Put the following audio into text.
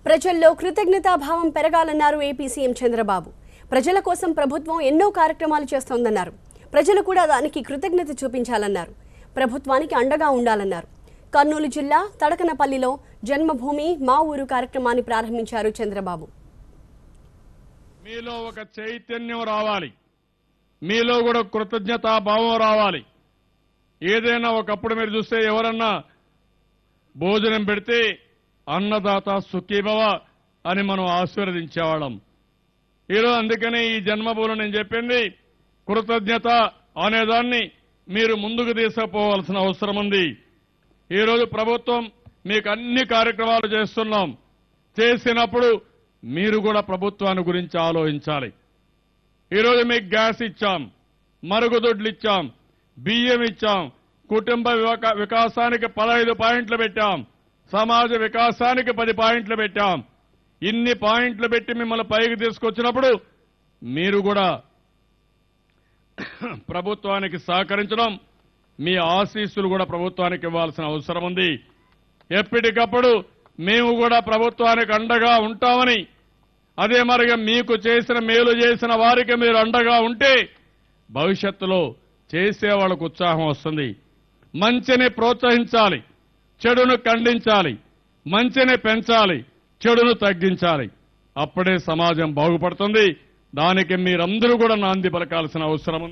ప్రజల్లో కృతజ్ఞతాభావం పెరగాలన్నారు AP CM Chandrababu. ప్రజల కోసం ప్రభుత్వం ఎన్నో కార్యక్రమాలు చేస్తోందన్నారు. ప్రజలు కూడా దానికి కృతజ్ఞత చూపించాలన్నారు. ప్రభుత్వానికి అండగా ఉండాలన్నారు. కర్నూలు జిల్లా తడకనపల్లిలో జన్మభూమి మా ఊరు కార్యక్రమాన్ని ప్రారంభించారు చంద్రబాబు. మీలో ఒక చైతన్యం రావాలి, మీలో కూడా కృతజ్ఞతాభావం రావాలి. ఏదైనా ఒకప్పుడు మీరు చూస్తే ఎవరన్నా భోజనం పెడితే అన్నదాత సుఖీభవ అని మనం ఆశీర్వదించేవాళ్ళం. ఈరోజు అందుకనే ఈ జన్మభూమిలో నేను చెప్పింది కృతజ్ఞత అనేదాన్ని మీరు ముందుకు తీసుకుపోవాల్సిన అవసరం ఉంది. ఈరోజు ప్రభుత్వం మీకు అన్ని కార్యక్రమాలు చేస్తున్నాం. చేసినప్పుడు మీరు కూడా ప్రభుత్వాన్ని గురించి ఆలోచించాలి. ఈరోజు మీకు గ్యాస్ ఇచ్చాం, మరుగుదొడ్లు ఇచ్చాం, బియ్యం ఇచ్చాం, కుటుంబ వికాసానికి 15 పాయింట్లు పెట్టాం, సమాజ వికాసానికి 10 పాయింట్లు పెట్టాం. ఇన్ని పాయింట్లు పెట్టి మిమ్మల్ని పైకి తీసుకొచ్చినప్పుడు మీరు కూడా ప్రభుత్వానికి సహకరించడం, మీ ఆశీస్సులు కూడా ప్రభుత్వానికి ఇవ్వాల్సిన అవసరం ఉంది. ఎప్పటికప్పుడు మేము కూడా ప్రభుత్వానికి అండగా ఉంటామని, అదే మరిగా మీకు చేసిన మేలు చేసిన వారికి మీరు అండగా ఉంటే భవిష్యత్తులో చేసేవాళ్ళకు ఉత్సాహం వస్తుంది. మంచిని ప్రోత్సహించాలి, చెడును ఖండించాలి, మంచిని పెంచాలి, చెడును తగ్గించాలి. అప్పుడే సమాజం బాగుపడుతుంది. దానికి మీరందరూ కూడా నాంది పలకాల్సిన అవసరం ఉంది.